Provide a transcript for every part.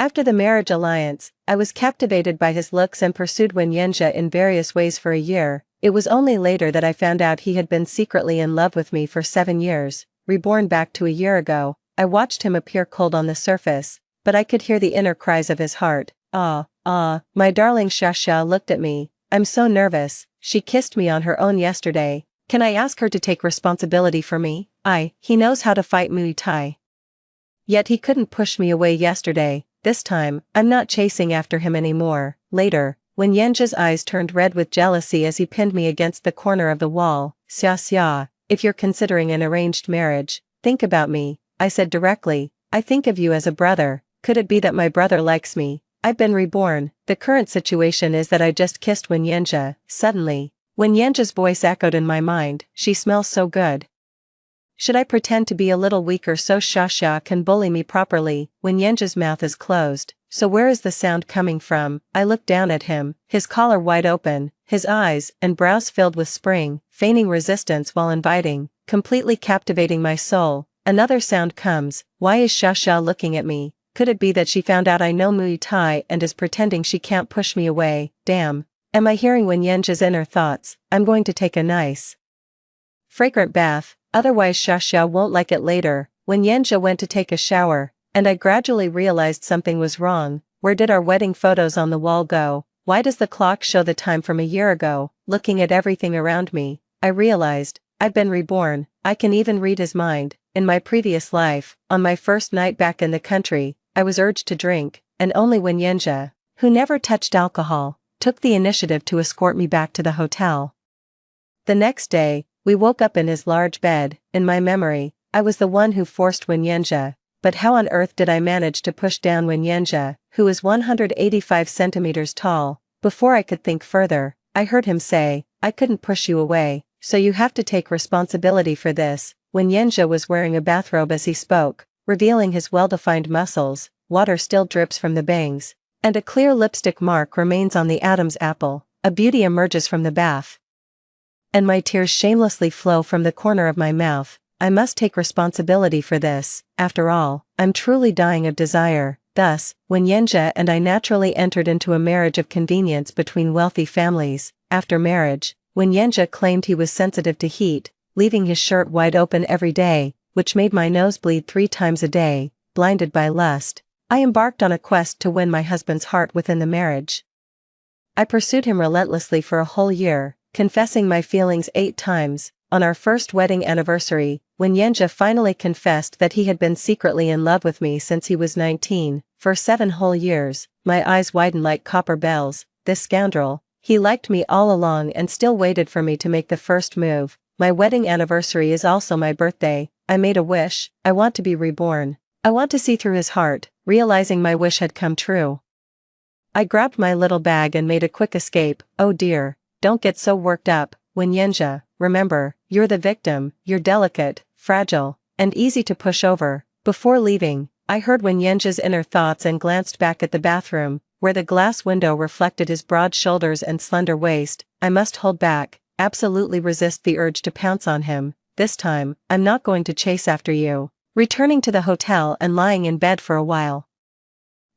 After the marriage alliance, I was captivated by his looks and pursued Wenyenja in various ways for a year. It was only later that I found out he had been secretly in love with me for 7 years, reborn back to a year ago. I watched him appear cold on the surface, but I could hear the inner cries of his heart. My darling Shasha looked at me. I'm so nervous. She kissed me on her own yesterday. Can I ask her to take responsibility for me? He knows how to fight Muay Thai. Yet he couldn't push me away yesterday. This time, I'm not chasing after him anymore. Later, when Yenja's eyes turned red with jealousy as he pinned me against the corner of the wall, Xia, if you're considering an arranged marriage, think about me, I said directly. I think of you as a brother. Could it be that my brother likes me? I've been reborn. The current situation is that I just kissed Wenyenja. Suddenly, Wenyenja's voice echoed in my mind. She smells so good. Should I pretend to be a little weaker so Xia can bully me properly? Wenyenja's mouth is closed, so where is the sound coming from? I looked down at him, his collar wide open, his eyes and brows filled with spring, feigning resistance while inviting, completely captivating my soul. Another sound comes. Why is Xia looking at me? Could it be that she found out I know Muay Thai and is pretending she can't push me away? Damn. Am I hearing Wenyenja's inner thoughts? I'm going to take a nice, fragrant bath. Otherwise Xia won't like it later. Wenyenja went to take a shower, and I gradually realized something was wrong. Where did our wedding photos on the wall go? Why does the clock show the time from a year ago? Looking at everything around me, I realized, I've been reborn. I can even read his mind. In my previous life, on my first night back in the country, I was urged to drink, and only Wenyenja, who never touched alcohol, took the initiative to escort me back to the hotel. The next day, we woke up in his large bed. In my memory, I was the one who forced Wenyenja, but how on earth did I manage to push down Wenyenja, who is 185 centimeters tall? Before I could think further, I heard him say, I couldn't push you away, so you have to take responsibility for this. Wenyenja was wearing a bathrobe as he spoke, revealing his well-defined muscles. Water still drips from the bangs, and a clear lipstick mark remains on the Adam's apple. A beauty emerges from the bath, and my tears shamelessly flow from the corner of my mouth. I must take responsibility for this. After all, I'm truly dying of desire. Thus, Wenyenja and I naturally entered into a marriage of convenience between wealthy families. After marriage, Wenyenja claimed he was sensitive to heat, leaving his shirt wide open every day, which made my nose bleed 3 times a day. Blinded by lust, I embarked on a quest to win my husband's heart within the marriage. I pursued him relentlessly for a whole year, confessing my feelings 8 times. On our first wedding anniversary, Wenyenja finally confessed that he had been secretly in love with me since he was 19. For 7 whole years, my eyes widened like copper bells. This scoundrel, he liked me all along and still waited for me to make the first move. My wedding anniversary is also my birthday. I made a wish. I want to be reborn. I want to see through his heart. Realizing my wish had come true, I grabbed my little bag and made a quick escape. Oh dear. Don't get so worked up, Wenyenja. Remember, you're the victim. You're delicate, fragile, and easy to push over. Before leaving, I heard Wenyenja's inner thoughts and glanced back at the bathroom, where the glass window reflected his broad shoulders and slender waist. I must hold back, absolutely resist the urge to pounce on him. This time, I'm not going to chase after you. Returning to the hotel and lying in bed for a while,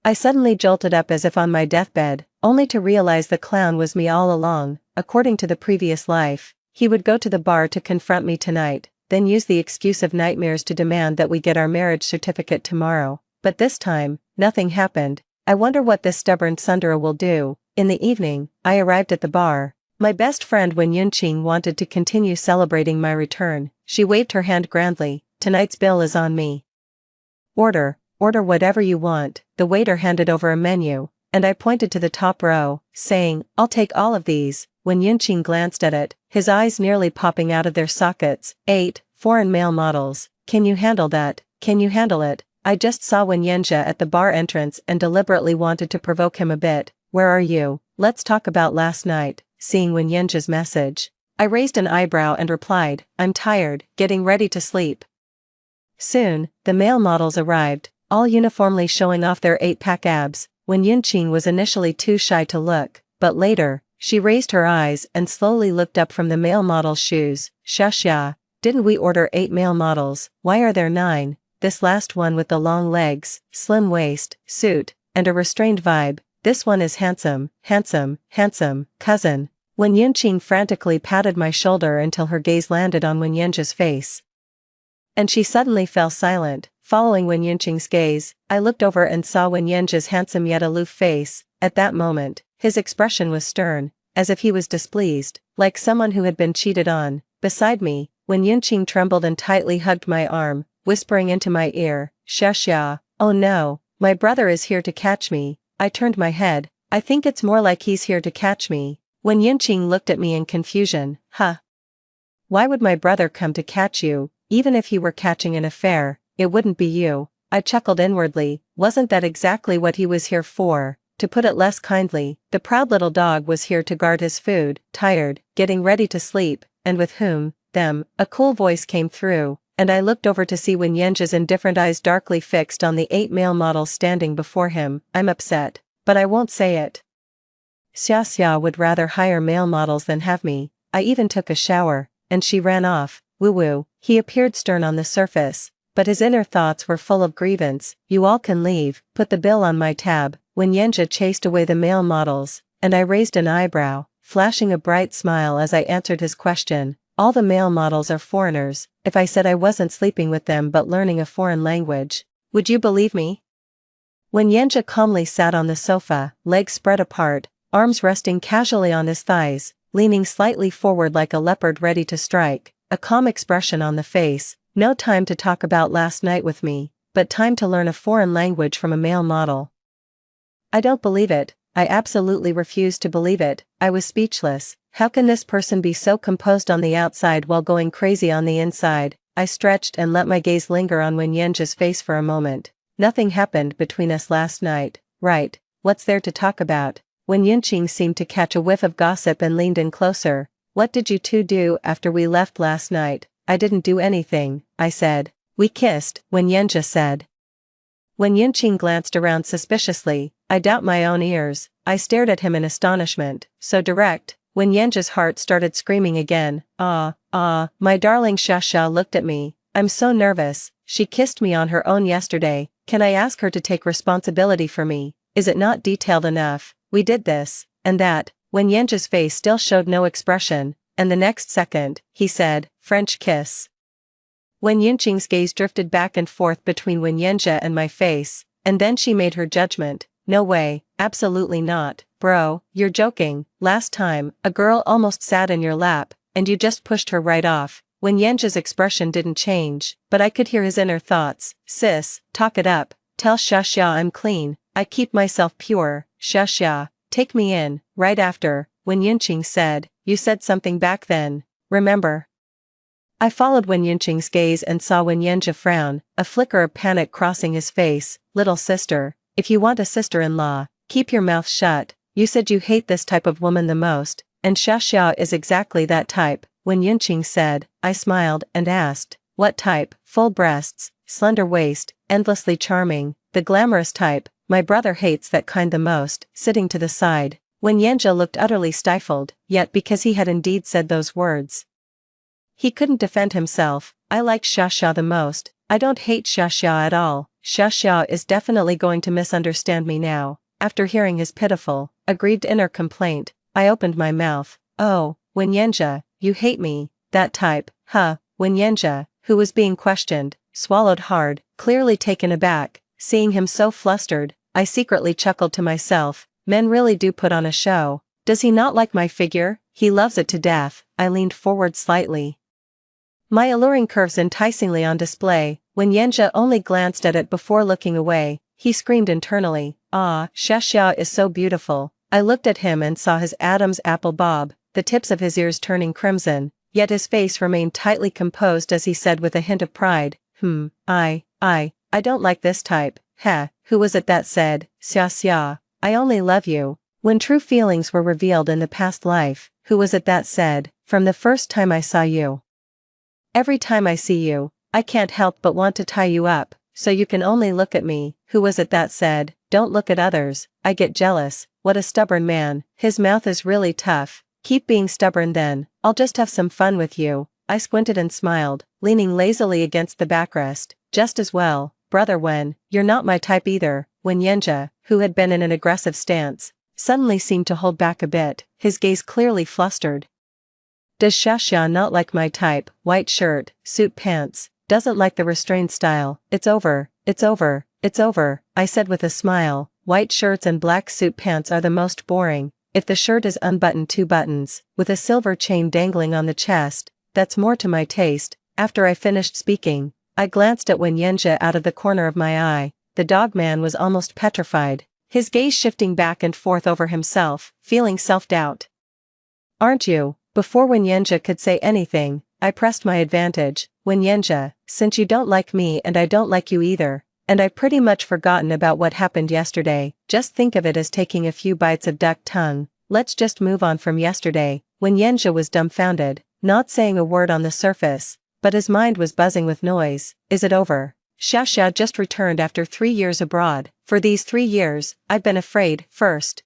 I suddenly jolted up as if on my deathbed, only to realize the clown was me all along. According to the previous life, he would go to the bar to confront me tonight, then use the excuse of nightmares to demand that we get our marriage certificate tomorrow. But this time, nothing happened. I wonder what this stubborn Sundara will do. In the evening, I arrived at the bar. My best friend Wen Yunqing wanted to continue celebrating my return. She waved her hand grandly. Tonight's bill is on me. Order whatever you want. The waiter handed over a menu, and I pointed to the top row, saying, I'll take all of these. When Yunqing glanced at it, his eyes nearly popping out of their sockets. 8 foreign male models. Can you handle that? Can you handle it? I just saw Wenyenja at the bar entrance and deliberately wanted to provoke him a bit. Where are you? Let's talk about last night. Seeing Wenyenja's message, I raised an eyebrow and replied, I'm tired, getting ready to sleep. Soon, the male models arrived, all uniformly showing off their 8-pack abs. When Yunqing was initially too shy to look, but later, she raised her eyes and slowly looked up from the male model's shoes. Xia, didn't we order 8 male models? Why are there 9? This last one with the long legs, slim waist, suit, and a restrained vibe. This one is handsome, handsome, handsome, cousin. Wen Yunqing frantically patted my shoulder until her gaze landed on Wenyanjia's face. And she suddenly fell silent. Following Wen Yunqing's gaze, I looked over and saw Wenyanjia's handsome yet aloof face. At that moment, his expression was stern, as if he was displeased, like someone who had been cheated on. Beside me, Wen Yunqing trembled and tightly hugged my arm, whispering into my ear, "Xia, oh no, my brother is here to catch me." I turned my head. I think it's more like he's here to catch me. Wen Yunqing looked at me in confusion. Huh? Why would my brother come to catch you? Even if he were catching an affair, it wouldn't be you. I chuckled inwardly. Wasn't that exactly what he was here for? To put it less kindly, the proud little dog was here to guard his food, tired, getting ready to sleep, and with whom, them, a cool voice came through, and I looked over to see Wenyanjia's indifferent eyes darkly fixed on the 8 male models standing before him. I'm upset, but I won't say it. Xia would rather hire male models than have me. I even took a shower, and she ran off. Woo-woo. He appeared stern on the surface, but his inner thoughts were full of grievance. You all can leave, put the bill on my tab. Wenyanjia chased away the male models, and I raised an eyebrow, flashing a bright smile as I answered his question. All the male models are foreigners. If I said I wasn't sleeping with them but learning a foreign language, would you believe me? Wenyanjia calmly sat on the sofa, legs spread apart, arms resting casually on his thighs, leaning slightly forward like a leopard ready to strike, a calm expression on the face. No time to talk about last night with me, but time to learn a foreign language from a male model. I don't believe it. I absolutely refuse to believe it. I was speechless. How can this person be so composed on the outside while going crazy on the inside? I stretched and let my gaze linger on Wenyanjia's face for a moment. Nothing happened between us last night, right? What's there to talk about? Wen Yunqing seemed to catch a whiff of gossip and leaned in closer. What did you two do after we left last night? I didn't do anything, I said. We kissed, Wenyanjia said. Wen Yunqing glanced around suspiciously. I doubt my own ears. I stared at him in astonishment. So direct. Wenyanjia's heart started screaming again. My darling Xia looked at me. I'm so nervous. She kissed me on her own yesterday. Can I ask her to take responsibility for me? Is it not detailed enough? We did this, and that. Wenyanjia's face still showed no expression, and the next second, he said, French kiss. Wen Yunqing's gaze drifted back and forth between Wenyanjia and my face, and then she made her judgment. No way, absolutely not, bro, you're joking. Last time, a girl almost sat in your lap, and you just pushed her right off. Wenyanjia's expression didn't change, but I could hear his inner thoughts. Sis, talk it up. Tell Xia I'm clean. I keep myself pure. Xia, take me in. Right after, Wen Yunqing said, you said something back then, remember? I followed Wen Yunqing's gaze and saw Wenyanjia frown, a flicker of panic crossing his face. Little sister, if you want a sister-in-law, keep your mouth shut. You said you hate this type of woman the most, and Xia is exactly that type, Wen Yunqing said. I smiled and asked, what type? Full breasts, slender waist, endlessly charming, the glamorous type. My brother hates that kind the most. Sitting to the side, Wenyanjia looked utterly stifled, yet because he had indeed said those words, he couldn't defend himself. I like Xia the most. I don't hate Xia at all. Xia is definitely going to misunderstand me now. After hearing his pitiful, aggrieved inner complaint, I opened my mouth. Oh, Wenyanjia, you hate me, that type, huh? Wenyanjia, who was being questioned, swallowed hard, clearly taken aback. Seeing him so flustered, I secretly chuckled to myself. Men really do put on a show. Does he not like my figure? He loves it to death. I leaned forward slightly, my alluring curves enticingly on display. Wenyanjia only glanced at it before looking away. He screamed internally, ah, Xia is so beautiful. I looked at him and saw his Adam's apple bob, the tips of his ears turning crimson, yet his face remained tightly composed as he said with a hint of pride, I don't like this type. Heh, who was it that said, Xia, I only love you, when true feelings were revealed in the past life? Who was it that said, from the first time I saw you? Every time I see you, I can't help but want to tie you up, so you can only look at me. Who was it that said, don't look at others? I get jealous. What a stubborn man. His mouth is really tough. Keep being stubborn then, I'll just have some fun with you. I squinted and smiled, leaning lazily against the backrest. Just as well, brother Wen, you're not my type either. Wenyenja, who had been in an aggressive stance, suddenly seemed to hold back a bit, his gaze clearly flustered. Does Xiaxia not like my type, white shirt, suit pants, doesn't like the restrained style? It's over, it's over, it's over, I said with a smile. White shirts and black suit pants are the most boring. If the shirt is unbuttoned 2 buttons, with a silver chain dangling on the chest, that's more to my taste. After I finished speaking, I glanced at Wenyenja out of the corner of my eye. The dog man was almost petrified, his gaze shifting back and forth over himself, feeling self-doubt. Aren't you? Before Wenyenja could say anything, I pressed my advantage. Wenyenja, since you don't like me and I don't like you either, and I've pretty much forgotten about what happened yesterday, just think of it as taking a few bites of duck tongue. Let's just move on from yesterday. Wenyenja was dumbfounded, not saying a word on the surface, but his mind was buzzing with noise. Is it over? Xiaxia just returned after 3 years abroad. For these 3 years, I've been afraid, first,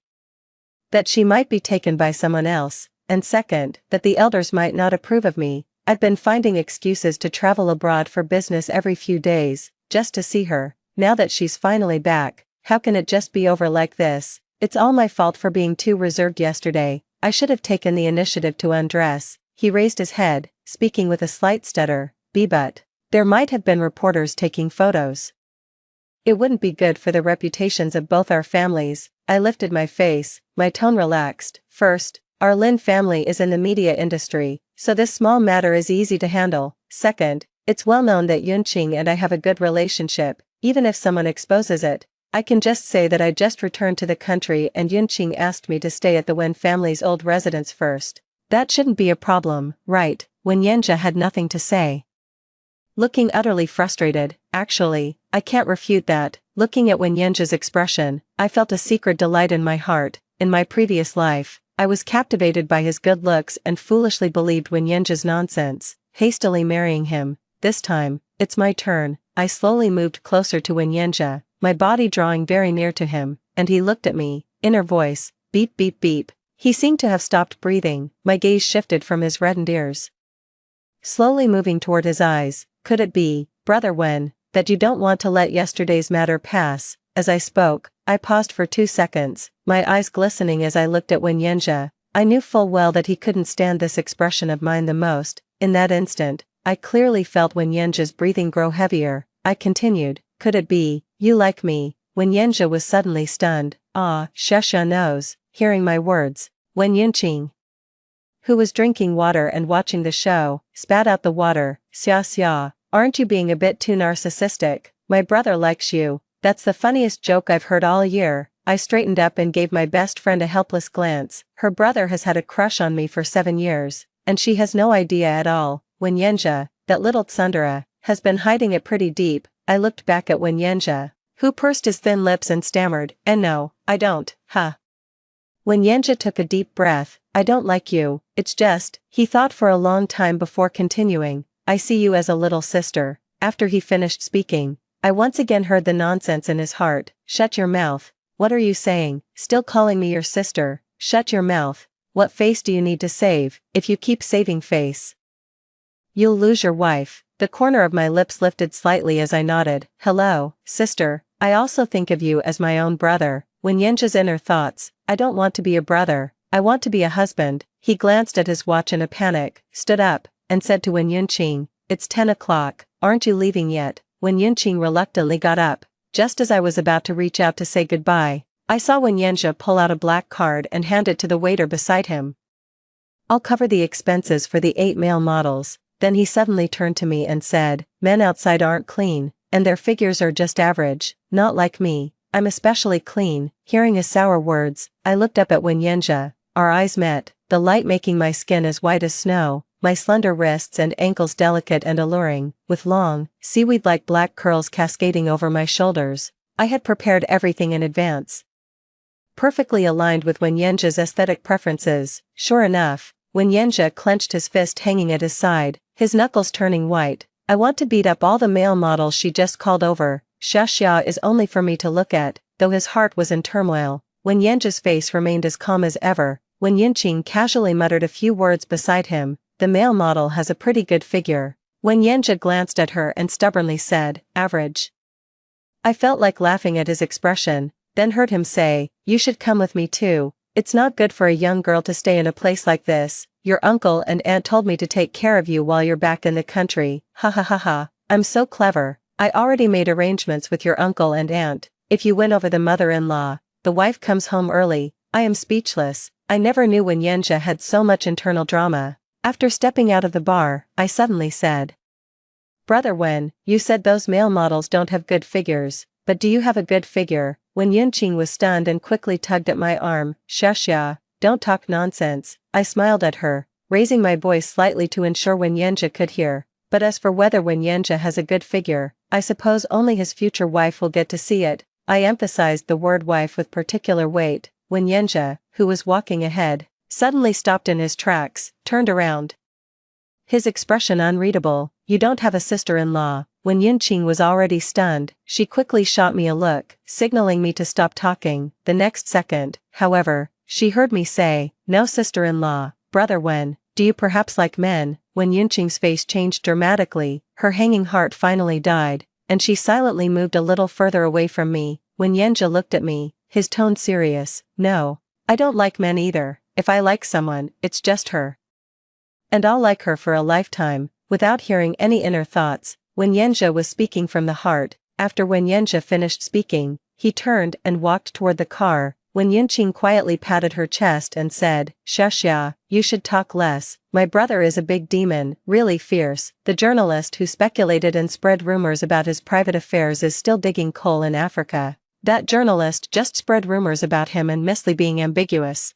that she might be taken by someone else, and second, that the elders might not approve of me. I'd been finding excuses to travel abroad for business every few days, just to see her. Now that she's finally back, how can it just be over like this? It's all my fault for being too reserved yesterday. I should have taken the initiative to undress. He raised his head, speaking with a slight stutter. But there might have been reporters taking photos. It wouldn't be good for the reputations of both our families. I lifted my face, my tone relaxed. First, our Lin family is in the media industry, so this small matter is easy to handle. Second, it's well known that Yunqing and I have a good relationship. Even if someone exposes it, I can just say that I just returned to the country and Yunqing asked me to stay at the Wen family's old residence first. That shouldn't be a problem, right? Wenyenja had nothing to say. Looking utterly frustrated, actually, I can't refute that. Looking at Wenyenja's expression, I felt a secret delight in my heart. In my previous life, I was captivated by his good looks and foolishly believed Wenyenja's nonsense, hastily marrying him. This time, it's my turn. I slowly moved closer to Wenyenja, my body drawing very near to him, and he looked at me, inner voice, beep beep beep. He seemed to have stopped breathing. My gaze shifted from his reddened ears, slowly moving toward his eyes. Could it be, Brother Wen, that you don't want to let yesterday's matter pass? As I spoke, I paused for 2 seconds, my eyes glistening as I looked at Wenyenja. I knew full well that he couldn't stand this expression of mine the most. In that instant, I clearly felt Wenyenja's breathing grow heavier. I continued, could it be, you like me? Wenyenja was suddenly stunned. Xiaxia knows. Hearing my words, Wen Yunqing, who was drinking water and watching the show, spat out the water. Xia, aren't you being a bit too narcissistic? My brother likes you. That's the funniest joke I've heard all year. I straightened up and gave my best friend a helpless glance. Her brother has had a crush on me for 7 years, and she has no idea at all. Wenyenja, that little tsundere, has been hiding it pretty deep. I looked back at Wenyenja, who pursed his thin lips and stammered, and no, I don't, huh? Wenyenja took a deep breath. I don't like you, it's just, he thought for a long time before continuing, I see you as a little sister. After he finished speaking, I once again heard the nonsense in his heart. Shut your mouth. What are you saying? Still calling me your sister? Shut your mouth. What face do you need to save? If you keep saving face, you'll lose your wife. The corner of my lips lifted slightly as I nodded. Hello, sister, I also think of you as my own brother. Wenyenja's inner thoughts, I don't want to be a brother, I want to be a husband. He glanced at his watch in a panic, stood up, and said to Wen Yunqing, it's 10 o'clock, aren't you leaving yet? Wen Yunqing reluctantly got up. Just as I was about to reach out to say goodbye, I saw Wenyenja pull out a black card and hand it to the waiter beside him. I'll cover the expenses for the 8 male models. Then he suddenly turned to me and said, men outside aren't clean, and their figures are just average, not like me. I'm especially clean. Hearing his sour words, I looked up at Wenyenja. Our eyes met, the light making my skin as white as snow, my slender wrists and ankles delicate and alluring, with long, seaweed-like black curls cascading over my shoulders. I had prepared everything in advance, perfectly aligned with Wenyenja's aesthetic preferences. Sure enough, Wenyenja clenched his fist hanging at his side, his knuckles turning white. I want to beat up all the male models she just called over. Xiaxia is only for me to look at. Though his heart was in turmoil, Wenyenja's face remained as calm as ever. Wen Yunqing casually muttered a few words beside him. The male model has a pretty good figure. Wenyenja glanced at her and stubbornly said, average. I felt like laughing at his expression, then heard him say, "You should come with me too. It's not good for a young girl to stay in a place like this. Your uncle and aunt told me to take care of you while you're back in the country. Ha ha ha ha. I'm so clever. I already made arrangements with your uncle and aunt. If you win over the mother-in-law, the wife comes home early." I am speechless. I never knew Wenyenja had so much internal drama. After stepping out of the bar, I suddenly said, "Brother Wen, you said those male models don't have good figures, but do you have a good figure?" When Yunqing was stunned and quickly tugged at my arm. "Xia, don't talk nonsense." I smiled at her, raising my voice slightly to ensure Wenyenja could hear. "But as for whether Wenyenja has a good figure, I suppose only his future wife will get to see it." I emphasized the word wife with particular weight. Wenyenja, who was walking ahead, suddenly stopped in his tracks, turned around. His expression unreadable. "You don't have a sister-in-law." When Yunqing was already stunned, she quickly shot me a look, signaling me to stop talking. The next second, however, she heard me say, "No sister-in-law, Brother Wen, do you perhaps like men?" When Yunqing's face changed dramatically, her hanging heart finally died, and she silently moved a little further away from me. When Yenja looked at me, his tone serious. "No, I don't like men either. If I like someone, it's just her. And I'll like her for a lifetime." Without hearing any inner thoughts, Wenyenja was speaking from the heart. After Wenyenja finished speaking, he turned and walked toward the car. When Yunqing quietly patted her chest and said, "Xia, you should talk less. My brother is a big demon, really fierce." The journalist who speculated and spread rumors about his private affairs is still digging coal in Africa. That journalist just spread rumors about him and Misly being ambiguous.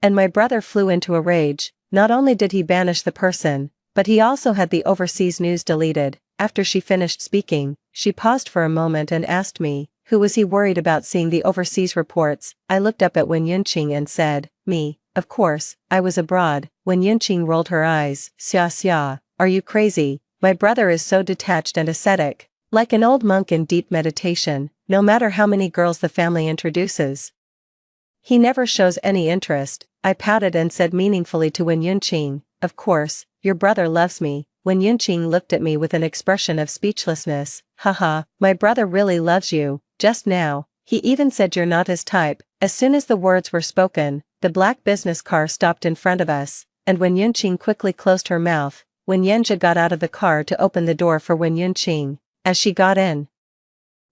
And my brother flew into a rage. Not only did he banish the person, but he also had the overseas news deleted. After she finished speaking, she paused for a moment and asked me, who was he worried about seeing the overseas reports? I looked up at Wen Yunqing and said, "Me, of course, I was abroad." Wen Yunqing rolled her eyes. Xia, are you crazy? My brother is so detached and ascetic, like an old monk in deep meditation, no matter how many girls the family introduces. He never shows any interest. I pouted and said meaningfully to Wen Yunqing, "Of course, your brother loves me." Wen Yunqing looked at me with an expression of speechlessness. "Haha, my brother really loves you. Just now, he even said you're not his type." As soon as the words were spoken, the black business car stopped in front of us, and Wen Yunqing quickly closed her mouth. Wen Yenja got out of the car to open the door for Wen Yunqing. As she got in,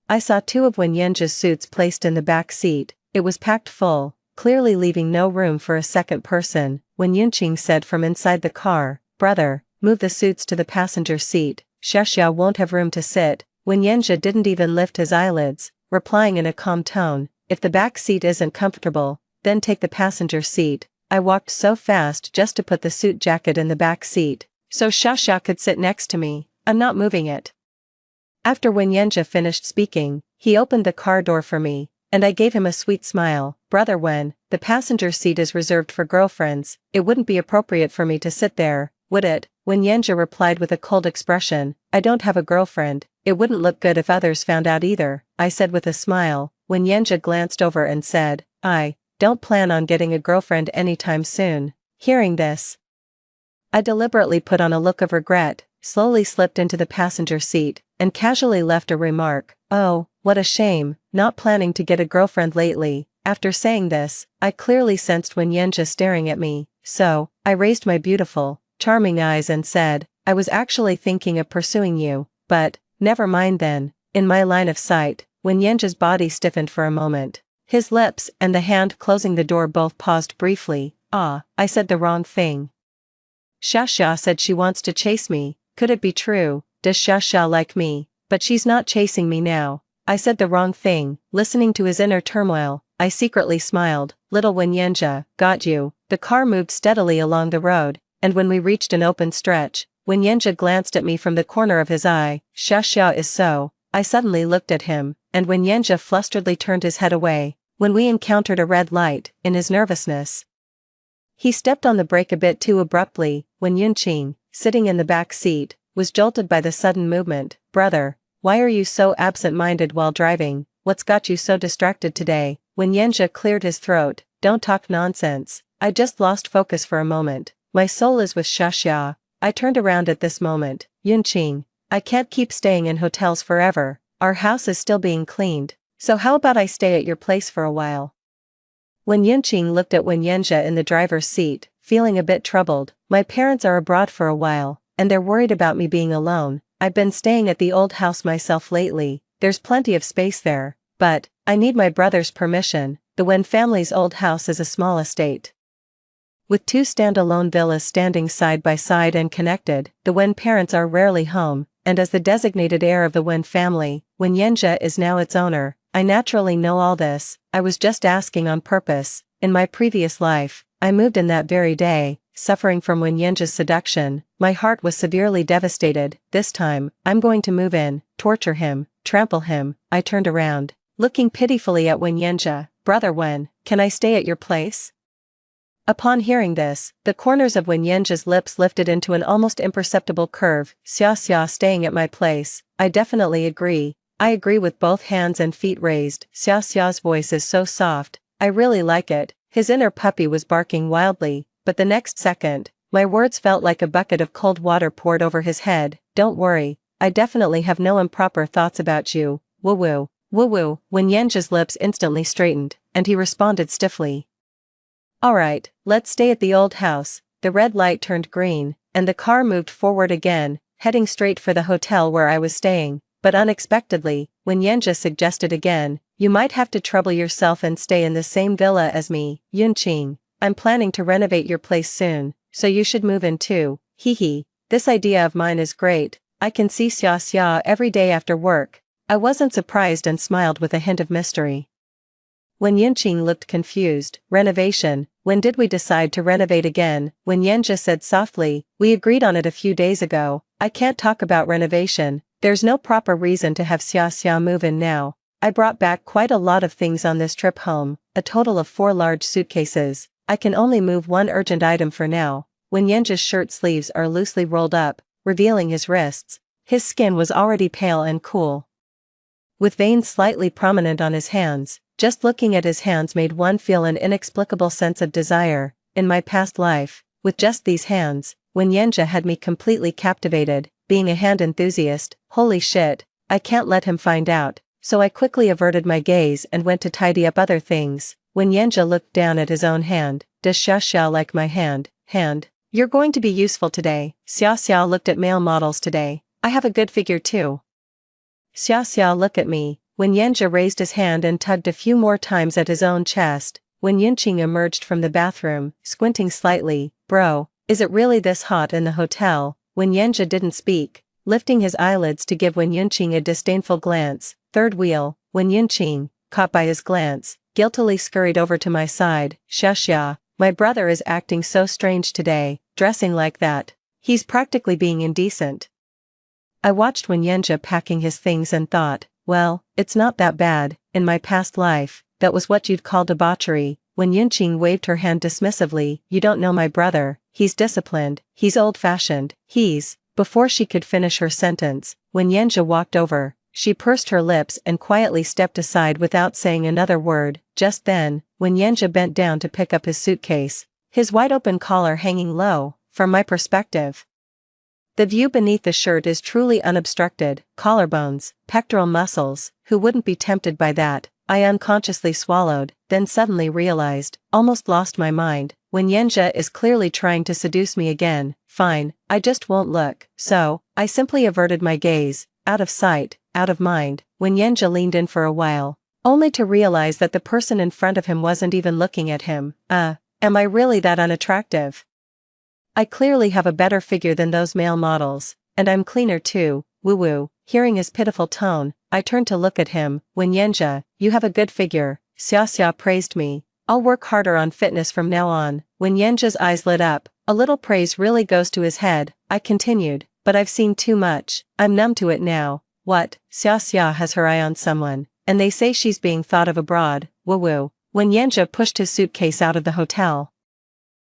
I saw two of Wen Yenja's suits placed in the back seat. It was packed full, clearly leaving no room for a second person. Wen Yunqing said from inside the car, "Brother, move the suits to the passenger seat. Xia won't have room to sit." Wen Yenja didn't even lift his eyelids, replying in a calm tone, "If the back seat isn't comfortable, then take the passenger seat." I walked so fast just to put the suit jacket in the back seat, so Xia could sit next to me. I'm not moving it. After Wen Yenja finished speaking, he opened the car door for me, and I gave him a sweet smile. "Brother Wen, the passenger seat is reserved for girlfriends. It wouldn't be appropriate for me to sit there, would it?" Wen Yenja replied with a cold expression, "I don't have a girlfriend. It wouldn't look good if others found out either," I said with a smile. Wen Yenja glanced over and said, "I don't plan on getting a girlfriend anytime soon." Hearing this, I deliberately put on a look of regret, slowly slipped into the passenger seat, and casually left a remark, "Oh, what a shame, not planning to get a girlfriend lately." After saying this, I clearly sensed Wen Yenja staring at me, so I raised my beautiful, charming eyes and said, "I was actually thinking of pursuing you, but never mind then." In my line of sight, Wen Yenja's body stiffened for a moment. His lips and the hand closing the door both paused briefly. "Ah, I said the wrong thing. Xia said she wants to chase me. Could it be true? Does Xia like me? But she's not chasing me now." I said the wrong thing. Listening to his inner turmoil, I secretly smiled. "Little Wen Yenja, got you." The car moved steadily along the road, and when we reached an open stretch, Wen Yenja glanced at me from the corner of his eye. "Xia is so." I suddenly looked at him, and Wen Yenja flusteredly turned his head away. When we encountered a red light, in his nervousness, he stepped on the brake a bit too abruptly. Wen Yunqing, sitting in the back seat, was jolted by the sudden movement. "Brother, why are you so absent-minded while driving? What's got you so distracted today?" Wen Yenja cleared his throat. "Don't talk nonsense. I just lost focus for a moment. My soul is with Xia." I turned around at this moment. "Yunqing, I can't keep staying in hotels forever. our house is still being cleaned, so how about I stay at your place for a while?" Wen Yunqing looked at Wen Yanjia in the driver's seat, feeling a bit troubled. "My parents are abroad for a while, and they're worried about me being alone. I've been staying at the old house myself lately, there's plenty of space there, but I need my brother's permission. The Wen family's old house is a small estate with two standalone villas standing side by side and connected. The Wen parents are rarely home, and as the designated heir of the Wen family, Wen Yanjia is now its owner. I naturally know all this. I was just asking on purpose. In my previous life, I moved in that very day, suffering from Wen Yanjia's seduction. My heart was severely devastated. This time, I'm going to move in, torture him, trample him." I turned around, looking pitifully at Wen Yanjia. "Brother Wen, can I stay at your place?" Upon hearing this, the corners of Wen Yanjia's lips lifted into an almost imperceptible curve. "Xia staying at my place, I definitely agree. I agree," with both hands and feet raised. Xia's voice is so soft, I really like it. His inner puppy was barking wildly, but the next second, my words felt like a bucket of cold water poured over his head. "Don't worry, I definitely have no improper thoughts about you. Woo woo." Wen Yanjia's lips instantly straightened, and he responded stiffly. "Alright, let's stay at the old house." The red light turned green, and the car moved forward again, heading straight for the hotel where I was staying. But unexpectedly, Wen Yanjia suggested again, "You might have to trouble yourself and stay in the same villa as me, Yunqing. I'm planning to renovate your place soon, so you should move in too." Hee. This idea of mine is great. I can see Xia every day after work. I wasn't surprised and smiled with a hint of mystery. Wen Yunqing looked confused. "Renovation? When did we decide to renovate again?" Wen Yanjia said softly, "We agreed on it a few days ago. I can't talk about renovation. There's no proper reason to have Xia move in now. I brought back quite a lot of things on this trip home, a total of 4 large suitcases. I can only move one urgent item for now." Wen Yanjia's shirt sleeves are loosely rolled up, revealing his wrists. His skin was already pale and cool, with veins slightly prominent on his hands. Just looking at his hands made one feel an inexplicable sense of desire. In my past life, with just these hands, Wen Yanjia had me completely captivated. Being a hand enthusiast, holy shit, I can't let him find out, so I quickly averted my gaze and went to tidy up other things. Wen Yanjia looked down at his own hand. "Does Xia like my hand?" "Hand? You're going to be useful today." Xia looked at male models today. "I have a good figure too." Xia look at me. Wen Yanjia raised his hand and tugged a few more times at his own chest. Wen Yunqing emerged from the bathroom, squinting slightly. "Bro, is it really this hot in the hotel?" Wen Yanjia didn't speak, lifting his eyelids to give Wen Yunqing a disdainful glance. Third wheel. Wen Yunqing, caught by his glance, guiltily scurried over to my side. Xia, my brother is acting so strange today, dressing like that. He's practically being indecent." I watched Wen Yanjia packing his things and thought, well, it's not that bad. In my past life, that was what you'd call debauchery. Wen Yunqing waved her hand dismissively. "You don't know my brother. He's disciplined, he's old-fashioned, he's..." Before she could finish her sentence, Wen Yanjia walked over. She pursed her lips and quietly stepped aside without saying another word. Just then, Wen Yanjia bent down to pick up his suitcase, his wide-open collar hanging low. From my perspective, the view beneath the shirt is truly unobstructed. Collarbones, pectoral muscles, who wouldn't be tempted by that? I unconsciously swallowed, then suddenly realized, almost lost my mind. Wen Yanjia is clearly trying to seduce me again. Fine, I just won't look. So, I simply averted my gaze. Out of sight, out of mind. Wen Yanjia leaned in for a while, only to realize that the person in front of him wasn't even looking at him. Am I really that unattractive? I clearly have a better figure than those male models, and I'm cleaner too. Woo. Hearing his pitiful tone, I turned to look at him. "Wen Yanjia, you have a good figure." Xia praised me. "I'll work harder on fitness from now on." Wen Yanjia's eyes lit up. "A little praise really goes to his head," I continued, "but I've seen too much. I'm numb to it now." "What?" Xia has her eye on someone, and they say she's being thought of abroad. Woo. Wen Yanjia pushed his suitcase out of the hotel,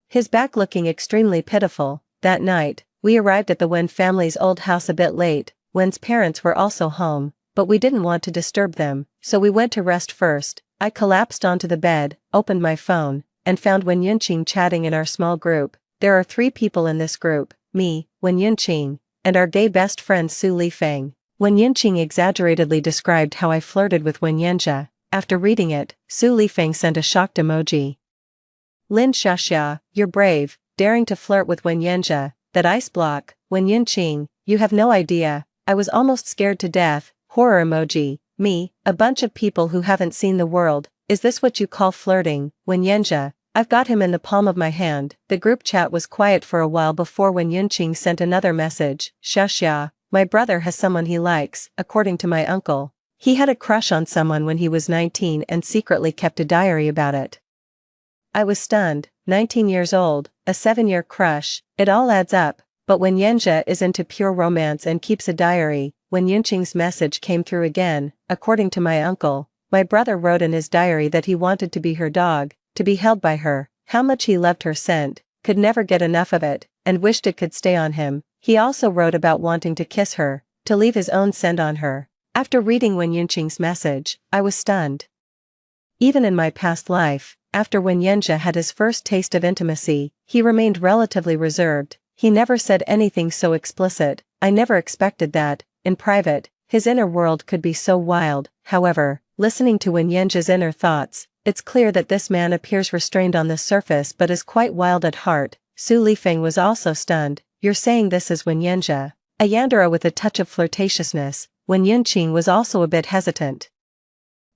his back looking extremely pitiful. That night, we arrived at the Wen family's old house a bit late. Wen's parents were also home, but we didn't want to disturb them, so we went to rest first. I collapsed onto the bed, opened my phone, and found Wen Yunqing chatting in our small group. There are 3 people in this group, me, Wen Yunqing, and our gay best friend Su Lifeng. Wen Yinqing exaggeratedly described how I flirted with Wen Yanjia. After reading it, Su Lifeng sent a shocked emoji. Lin Xiaxia, you're brave, daring to flirt with Wen Yanjia. That ice block, Wen Yinqing, you have no idea, I was almost scared to death. Horror emoji. Me, a bunch of people who haven't seen the world, is this what you call flirting? Wen Yanjia, I've got him in the palm of my hand. The group chat was quiet for a while before Wen Yinqing sent another message. Xiaxia, my brother has someone he likes, according to my uncle. He had a crush on someone when he was 19 and secretly kept a diary about it. I was stunned. 19 years old, a 7-year crush, it all adds up, but Wen Yanjia is into pure romance and keeps a diary. Wen Yinqing's message came through again. According to my uncle, my brother wrote in his diary that he wanted to be her dog, to be held by her, how much he loved her scent, could never get enough of it, and wished it could stay on him. He also wrote about wanting to kiss her, to leave his own scent on her. After reading Wen Yinqing's message, I was stunned. Even in my past life, after Wen Yanjia had his first taste of intimacy, he remained relatively reserved. He never said anything so explicit. I never expected that, in private, his inner world could be so wild. However, listening to Wen Yanjia's inner thoughts, it's clear that this man appears restrained on the surface but is quite wild at heart. Su Lifeng was also stunned. You're saying this is Wen Yanjia? A Yandera with a touch of flirtatiousness. Wen Yinqing was also a bit hesitant.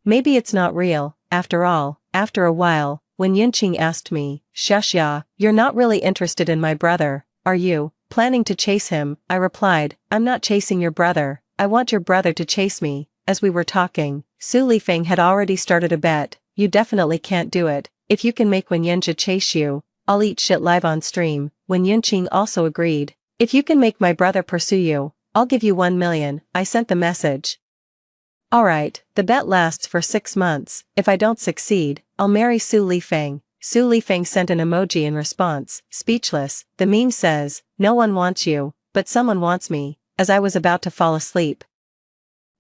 Maybe it's not real, after all. After a while, Wen Yinqing asked me, Xiaxia, you're not really interested in my brother, are you? Planning to chase him? I replied, I'm not chasing your brother, I want your brother to chase me. As we were talking, Su Lifeng had already started a bet. You definitely can't do it. If you can make Wen Yanjia chase you, I'll eat shit live on stream. Wen Yinqing also agreed. If you can make my brother pursue you, I'll give you 1 million. I sent the message. Alright, the bet lasts for 6 months. If I don't succeed, I'll marry Su Lifeng. Su Lifeng sent an emoji in response, speechless. The meme says, no one wants you, but someone wants me. As I was about to fall asleep,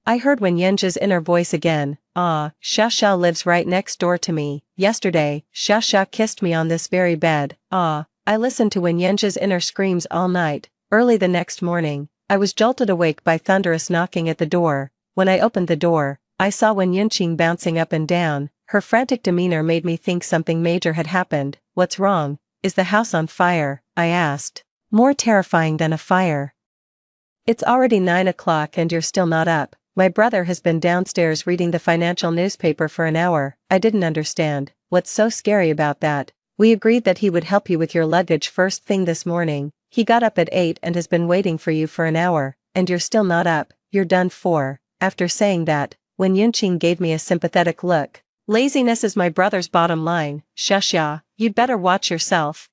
I heard Wen Yanjia's inner voice again. Xiaxia lives right next door to me. Yesterday, Xiaxia kissed me on this very bed. I listened to Wen Yanjia's inner screams all night. Early the next morning, I was jolted awake by thunderous knocking at the door. When I opened the door, I saw Wen Yinqing bouncing up and down. Her frantic demeanor made me think something major had happened. What's wrong? Is the house on fire? I asked. More terrifying than a fire. It's already 9 o'clock and you're still not up. My brother has been downstairs reading the financial newspaper for an hour. I didn't understand. What's so scary about that? We agreed that he would help you with your luggage first thing this morning. He got up at 8 and has been waiting for you for an hour, and you're still not up. You're done for. After saying that, Wen Yinqing gave me a sympathetic look. Laziness is my brother's bottom line. Xiaxia, you'd better watch yourself.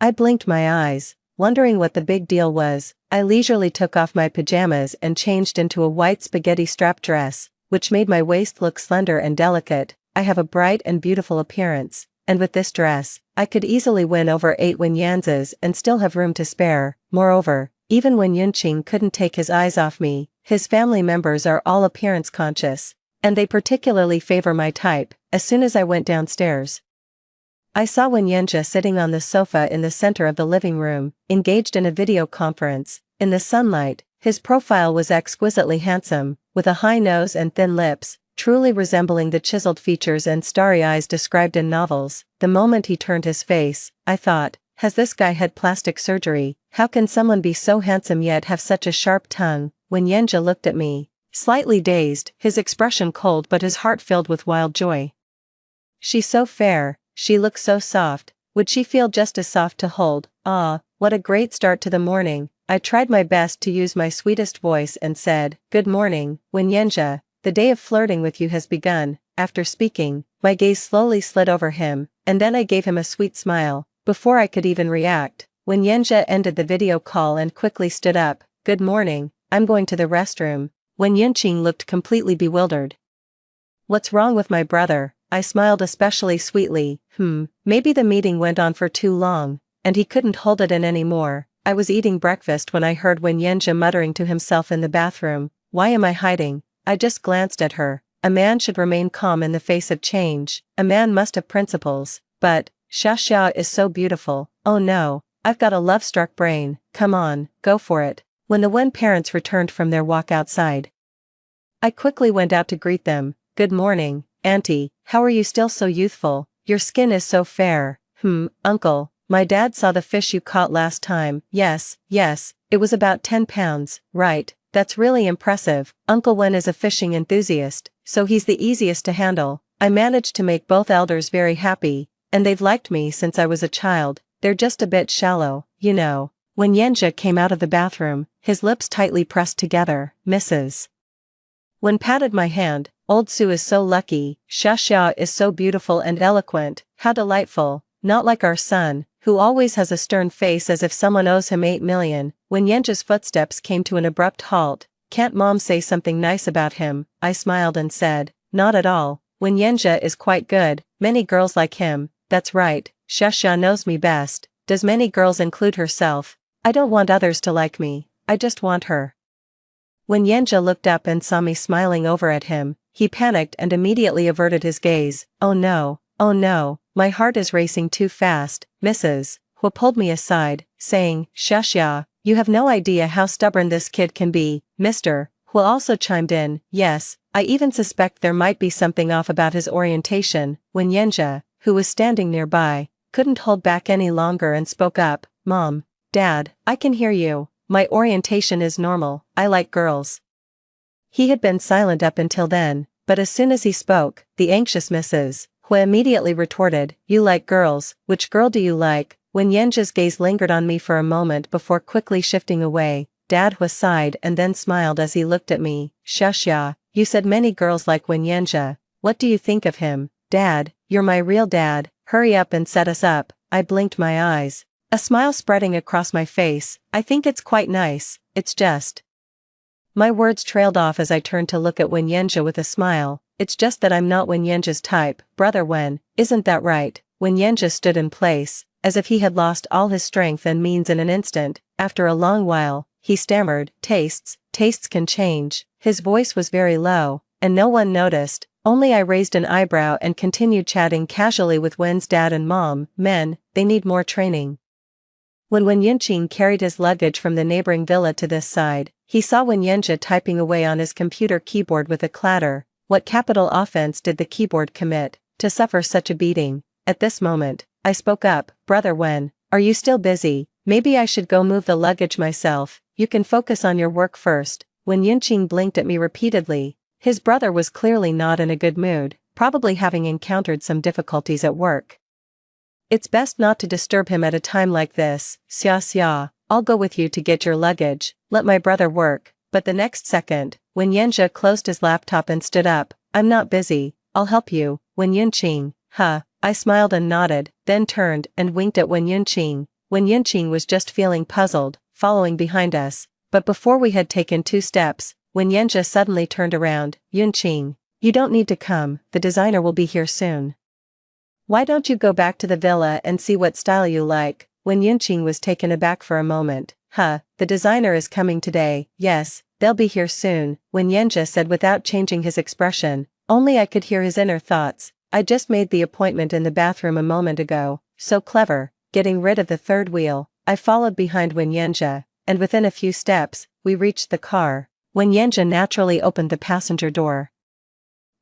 I blinked my eyes, wondering what the big deal was. I leisurely took off my pajamas and changed into a white spaghetti strap dress, which made my waist look slender and delicate. I have a bright and beautiful appearance, and with this dress, I could easily win over 8 Wen Yanzias and still have room to spare. Moreover, even Wen Yinqing couldn't take his eyes off me. His family members are all appearance conscious, and they particularly favor my type. As soon as I went downstairs, I saw Wen Yanjia sitting on the sofa in the center of the living room, engaged in a video conference. In the sunlight, his profile was exquisitely handsome, with a high nose and thin lips, truly resembling the chiseled features and starry eyes described in novels. The moment he turned his face, I thought, has this guy had plastic surgery? How can someone be so handsome yet have such a sharp tongue? Wen Yanjia looked at me, slightly dazed, his expression cold but his heart filled with wild joy. She's so fair, she looks so soft, would she feel just as soft to hold? What a great start to the morning. I tried my best to use my sweetest voice and said, good morning, Wen Yanjia, the day of flirting with you has begun. After speaking, my gaze slowly slid over him, and then I gave him a sweet smile. Before I could even react, Wen Yanjia ended the video call and quickly stood up. Good morning, I'm going to the restroom. Wen Yinqing looked completely bewildered. What's wrong with my brother? I smiled especially sweetly. Maybe the meeting went on for too long, and he couldn't hold it in anymore. I was eating breakfast when I heard Wen Yanjia muttering to himself in the bathroom. Why am I hiding? I just glanced at her. A man should remain calm in the face of change. A man must have principles. But Xiaxia is so beautiful. Oh no, I've got a love-struck brain. Come on, go for it. when the Wen parents returned from their walk outside. I quickly went out to greet them. "Good morning, Auntie, how are you still so youthful? Your skin is so fair." Uncle, my dad saw the fish you caught last time." "Yes, it was about 10 pounds, right, that's really impressive." Uncle Wen is a fishing enthusiast, so he's the easiest to handle. I managed to make both elders very happy, and they've liked me since I was a child. They're just a bit shallow, you know. When Yenja came out of the bathroom, his lips tightly pressed together. Mrs. Wen patted my hand. "Old Sue is so lucky, Xia is so beautiful and eloquent, how delightful, not like our son, who always has a stern face as if someone owes him 8 million. When Yenja's footsteps came to an abrupt halt, "Can't Mom say something nice about him?" I smiled and said, "Not at all. When Yenja is quite good, many girls like him." "That's right, Xia knows me best." "Does many girls include herself?" "I don't want others to like me, I just want her." When Yenja looked up and saw me smiling over at him, he panicked and immediately averted his gaze. Oh no, my heart is racing too fast." Mrs. Hu pulled me aside, saying, "Xia, you have no idea how stubborn this kid can be." Mr. Hu also chimed in, "Yes, I even suspect there might be something off about his orientation." When Yenja, who was standing nearby, couldn't hold back any longer and spoke up, "Mom, Dad, I can hear you. My orientation is normal, I like girls." He had been silent up until then, but as soon as he spoke, the anxious Mrs. Hu immediately retorted, "You like girls, which girl do you like?" When Yenja's gaze lingered on me for a moment before quickly shifting away, Dad Hu sighed and then smiled as he looked at me. "Xia, you said many girls like Wen Yenja. What do you think of him?" "Dad, you're my real dad, hurry up and set us up." I blinked my eyes, a smile spreading across my face. "I think it's quite nice, it's just..." My words trailed off as I turned to look at Wen Yenja with a smile. "It's just that I'm not Wen Yenja's type, Brother Wen, isn't that right?" Wen Yenja stood in place, as if he had lost all his strength and means in an instant. After a long while, he stammered, tastes can change." His voice was very low, and no one noticed, only I raised an eyebrow and continued chatting casually with Wen's dad and mom. "Men, they need more training." When Wen Yunqing carried his luggage from the neighboring villa to this side, he saw Wen Yenja typing away on his computer keyboard with a clatter. What capital offense did the keyboard commit, to suffer such a beating? At this moment, I spoke up, "Brother Wen, are you still busy? Maybe I should go move the luggage myself. You can focus on your work first." Wen Yunqing blinked at me repeatedly. His brother was clearly not in a good mood, probably having encountered some difficulties at work. It's best not to disturb him at a time like this. "Xia, I'll go with you to get your luggage, let my brother work." But the next second, Wen Yenja closed his laptop and stood up. "I'm not busy, I'll help you." Wen Yunqing, I smiled and nodded, then turned and winked at Wen Yunqing. Wen Yunqing was just feeling puzzled, following behind us, but before we had taken 2 steps, Wen Yenja suddenly turned around. "Yunqing, you don't need to come, the designer will be here soon. Why don't you go back to the villa and see what style you like?" Wen Yunqing was taken aback for a moment. The designer is coming today." "Yes, they'll be here soon," Wen Yenja said without changing his expression. Only I could hear his inner thoughts. "I just made the appointment in the bathroom a moment ago." So clever, getting rid of the third wheel. I followed behind Wen Yenja, and within a few steps, we reached the car. Wen Yenja naturally opened the passenger door.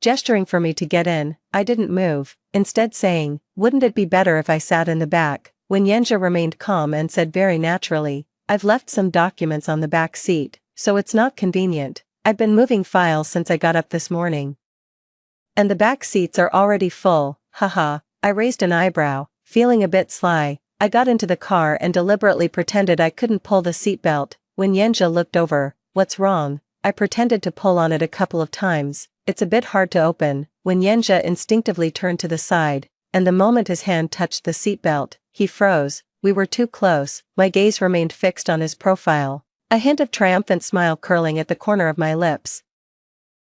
Gesturing for me to get in, I didn't move, instead saying, "Wouldn't it be better if I sat in the back?" Wen Yenja remained calm and said very naturally, "I've left some documents on the back seat, so it's not convenient. I've been moving files since I got up this morning. And the back seats are already full." I raised an eyebrow, feeling a bit sly. I got into the car and deliberately pretended I couldn't pull the seatbelt. Wen Yenja looked over. "What's wrong?" I pretended to pull on it a couple of times. "It's a bit hard to open." Wen Yenja instinctively turned to the side, and the moment his hand touched the seatbelt, he froze. We were too close. My gaze remained fixed on his profile, a hint of triumphant smile curling at the corner of my lips.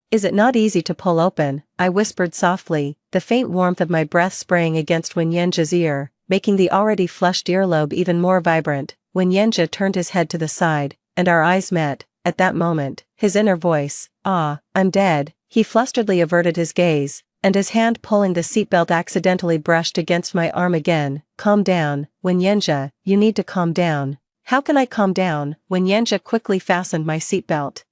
"Is it not easy to pull open?" I whispered softly, the faint warmth of my breath spraying against Wen Yenja's ear, making the already flushed earlobe even more vibrant. Wen Yenja turned his head to the side, and our eyes met. At that moment, his inner voice, I'm dead." He flusteredly averted his gaze, and his hand pulling the seatbelt accidentally brushed against my arm again. "Calm down, Wen Yenja, you need to calm down." How can I calm down when Yanja quickly fastened my seatbelt?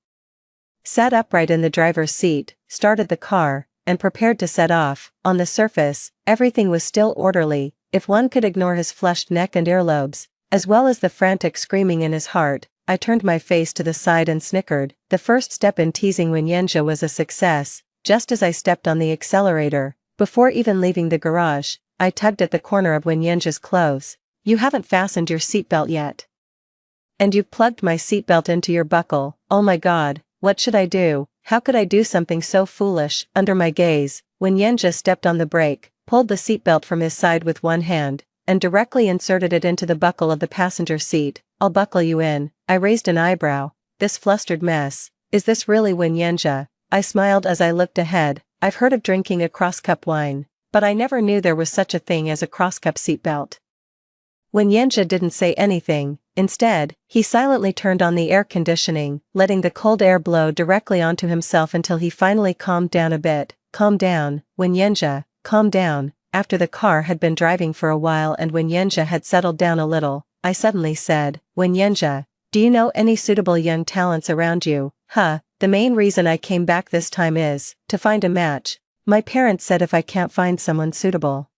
Sat upright in the driver's seat, started the car, and prepared to set off. On the surface, everything was still orderly, if one could ignore his flushed neck and earlobes, as well as the frantic screaming in his heart. I turned my face to the side and snickered. The first step in teasing Wenyenja was a success. Just as I stepped on the accelerator, before even leaving the garage, I tugged at the corner of Wenyenja's clothes. You haven't fastened your seatbelt yet. And you've plugged my seatbelt into your buckle. Oh my god, what should I do? How could I do something so foolish? Under my gaze, Wenyenja stepped on the brake, pulled the seatbelt from his side with one hand, and directly inserted it into the buckle of the passenger seat. I'll buckle you in. I raised an eyebrow. This flustered mess. Is this really Wenyenja? I smiled as I looked ahead. I've heard of drinking a cross-cup wine, but I never knew there was such a thing as a cross-cup seatbelt. Wenyenja didn't say anything. Instead, he silently turned on the air conditioning, letting the cold air blow directly onto himself until he finally calmed down a bit. Calm down, Wenyenja, calm down. After the car had been driving for a while and Wenyenja had settled down a little, I suddenly said, Wenyenja, do you know any suitable young talents around you? The main reason I came back this time is to find a match. My parents said if I can't find someone suitable,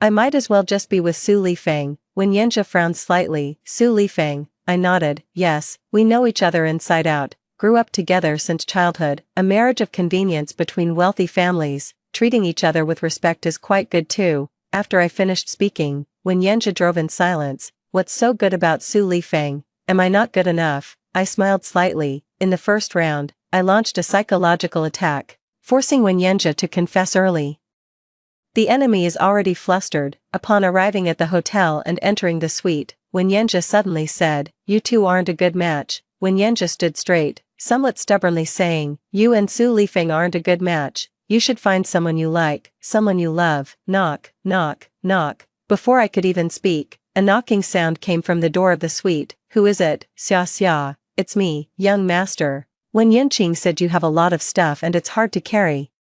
I might as well just be with Su Lifeng. Wenyenja frowned slightly. Su Lifeng. I nodded. Yes, we know each other inside out, grew up together since childhood. A marriage of convenience between wealthy families. Treating each other with respect is quite good too. After I finished speaking, Wenyenja drove in silence. What's so good about Su Lifeng? Am I not good enough? I smiled slightly. In the first round, I launched a psychological attack, forcing Wenyenja to confess early. The enemy is already flustered. Upon arriving at the hotel and entering the suite, Wenyenja suddenly said, you two aren't a good match. Wenyenja stood straight, somewhat stubbornly saying, you and Su Lifeng aren't a good match. You should find someone you like, someone you love. Knock, knock, knock. Before I could even speak, a knocking sound came from the door of the suite. Who is it? Xia Xia. It's me, young master. Wenyenqing said you have a lot of stuff and it's hard to carry.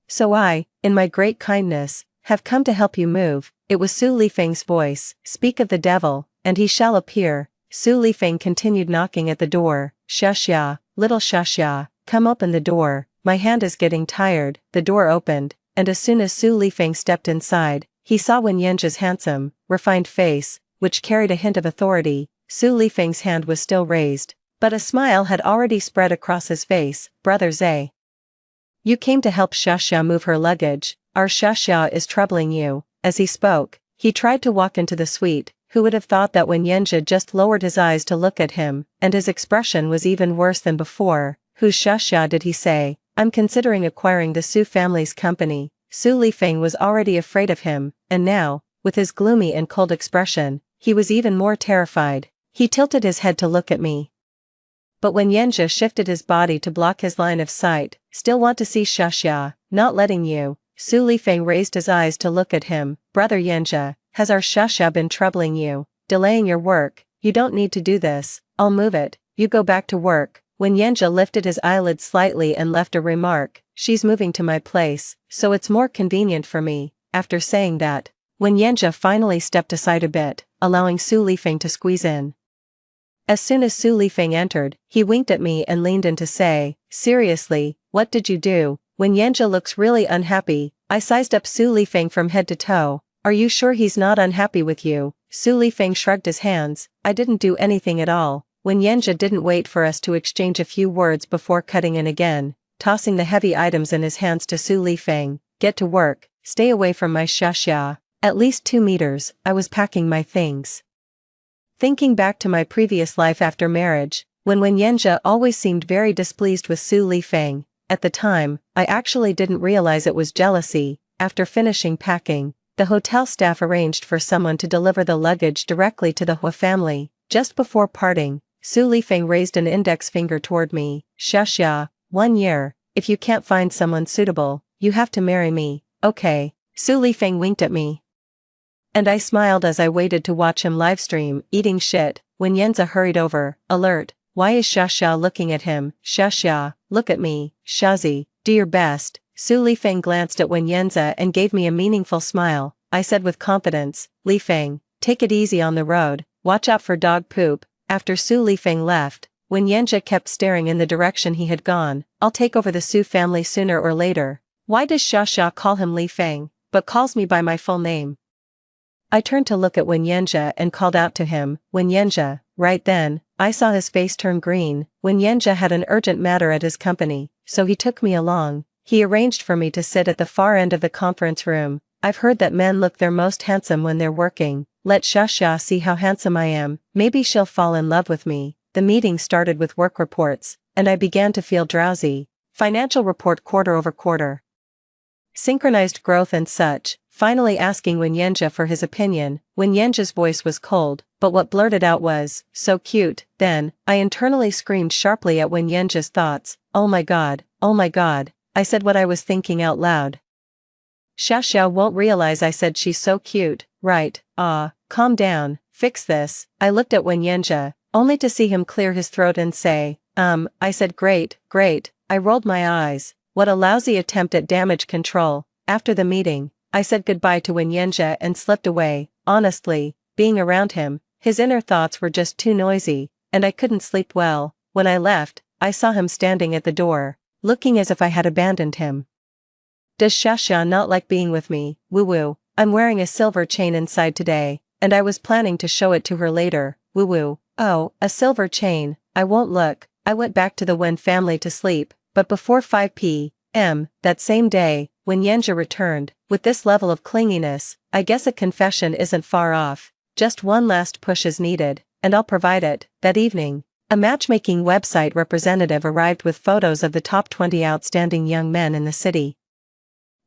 So I, in my great kindness, have come to help you move. It was Su Lifeng's voice. Speak of the devil, and he shall appear. Su Lifeng continued knocking at the door. Xia Xia, little Xia Xia, come open the door. My hand is getting tired. The door opened, and as soon as Su Lifeng stepped inside, he saw Wenyenja's handsome, refined face, which carried a hint of authority. Su Lifeng's hand was still raised, but a smile had already spread across his face. Brother Zhe, you came to help Xia Xia move her luggage. Our Xia Xia is troubling you. As he spoke, he tried to walk into the suite. Who would have thought that Wenyenja just lowered his eyes to look at him, and his expression was even worse than before. Whose Xia Xia did he say? I'm considering acquiring the Su family's company. Su Lifeng was already afraid of him, and now, with his gloomy and cold expression, he was even more terrified. He tilted his head to look at me. But Wenyenja shifted his body to block his line of sight. Still want to see Xia Xia, not letting you. Su Lifeng raised his eyes to look at him. Brother Yenja, has our Xia Xia been troubling you? Delaying your work? You don't need to do this. I'll move it. You go back to work. Wenyenja lifted his eyelids slightly and left a remark. She's moving to my place, so it's more convenient for me. After saying that, Wenyenja finally stepped aside a bit, allowing Su Lifeng to squeeze in. As soon as Su Lifeng entered, he winked at me and leaned in to say, seriously, what did you do? Wenyenja looks really unhappy. I sized up Su Lifeng from head to toe. Are you sure he's not unhappy with you? Su Lifeng shrugged his hands. I didn't do anything at all. Wenyenja didn't wait for us to exchange a few words before cutting in again, tossing the heavy items in his hands to Su Lifeng. Get to work. Stay away from my Xia Xia. At least 2 meters. I was packing my things. Thinking back to my previous life after marriage, when Wenyenja always seemed very displeased with Su Lifeng, at the time, I actually didn't realize it was jealousy. After finishing packing, the hotel staff arranged for someone to deliver the luggage directly to the Hua family. Just before parting, Su Lifeng raised an index finger toward me. Xia Xia, 1 year, if you can't find someone suitable, you have to marry me. Okay. Su Lifeng winked at me, and I smiled as I waited to watch him livestream. Eating shit. Wenyenza hurried over. Alert. Why is Xia Xia looking at him? Xia Xia, look at me. Shazi, do your best. Su Lifeng glanced at Wenyenza and gave me a meaningful smile. I said with confidence, Lifeng, take it easy on the road. watch out for dog poop. After Su Lifeng left, when Yanjia kept staring in the direction he had gone, I'll take over the Su family sooner or later. Why does Xia call him Lifeng, but calls me by my full name? I turned to look at Wen Yanjia and called out to him, Wen Yanjia. Right then, I saw his face turn green. Wen Yanjia had an urgent matter at his company, so he took me along. He arranged for me to sit at the far end of the conference room. I've heard that men look their most handsome when they're working. Let Xia see how handsome I am, maybe she'll fall in love with me. The meeting started with work reports, and I began to feel drowsy. Financial report quarter over quarter. Synchronized growth and such, finally asking Wen Yanjia for his opinion. Wen Yanjia's voice was cold, but what blurted out was, so cute. Then, I internally screamed sharply at Wen Yanjia's thoughts, oh my god, I said what I was thinking out loud. Xia won't realize I said she's so cute, right? Calm down, fix this. I looked at Wen Yanjia, only to see him clear his throat and say, I said great. I rolled my eyes. What a lousy attempt at damage control. After the meeting, I said goodbye to Wen Yanjia and slipped away. Honestly, being around him, his inner thoughts were just too noisy, and I couldn't sleep well. When I left, I saw him standing at the door, looking as if I had abandoned him. Does Xia not like being with me? Woo-woo, I'm wearing a silver chain inside today, and I was planning to show it to her later. Woo-woo, oh, a silver chain, I won't look. I went back to the Wen family to sleep, but before 5 p.m. that same day, when Yanjia returned, with this level of clinginess, I guess a confession isn't far off. Just one last push is needed, and I'll provide it. That evening, a matchmaking website representative arrived with photos of the top 20 outstanding young men in the city.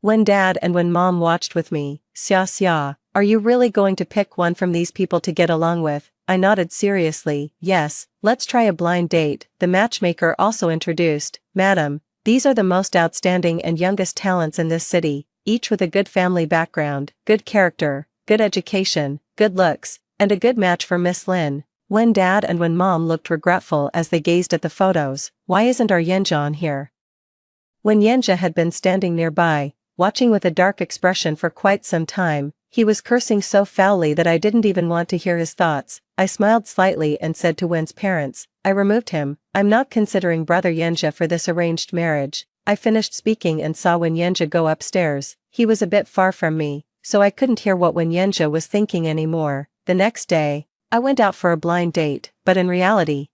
When Dad and when Mom watched with me, Xia, are you really going to pick one from these people to get along with? I nodded seriously. Yes, let's try a blind date. The matchmaker also introduced, Madam, these are the most outstanding and youngest talents in this city, each with a good family background, good character, good education, good looks, and a good match for Miss Lin. When Dad and when Mom looked regretful as they gazed at the photos. Why isn't our Yanjia on here? When Yanjia had been standing nearby, watching with a dark expression for quite some time, he was cursing so foully that I didn't even want to hear his thoughts. I smiled slightly and said to Wen's parents, I removed him. I'm not considering brother Yanjia for this arranged marriage. I finished speaking and saw Wen Yanjia go upstairs. He was a bit far from me, so I couldn't hear what Wen Yanjia was thinking anymore. The next day, I went out for a blind date, but in reality,